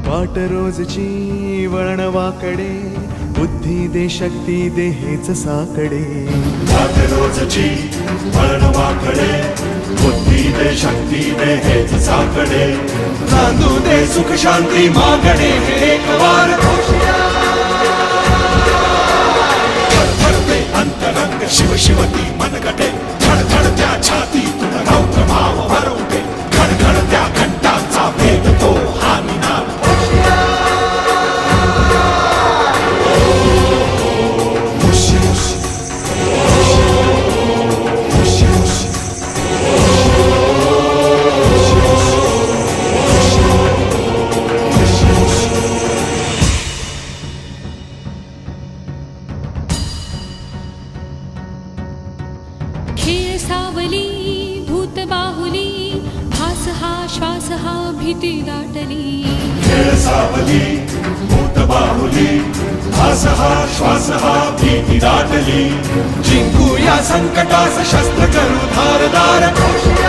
वाट रोजची वळणवाकडे, बुद्धी दे शक्ती दे हेच साकडे. वाट रोजची वळणवाकडे, बुद्धी दे शक्ती दे हेच साकडे. नांदू दे सुख शांती मागणे हे एक वार घोषया. धडधडते अंतरंग शिव शिवती मनगटे, धडधडत्या छातीतून रौद्र भाव भरवते. घडघडत्या घंटांचा भेद तो हा निनाद. खेळ सावली भूत बाहुली, भास हा श्वास हा भीती दाटली. खेळ सावली भूत बाहुली, भास हा श्वास हा भीती दाटली. जिंकू या संकटास शस्त्र करू धारदार घोषया.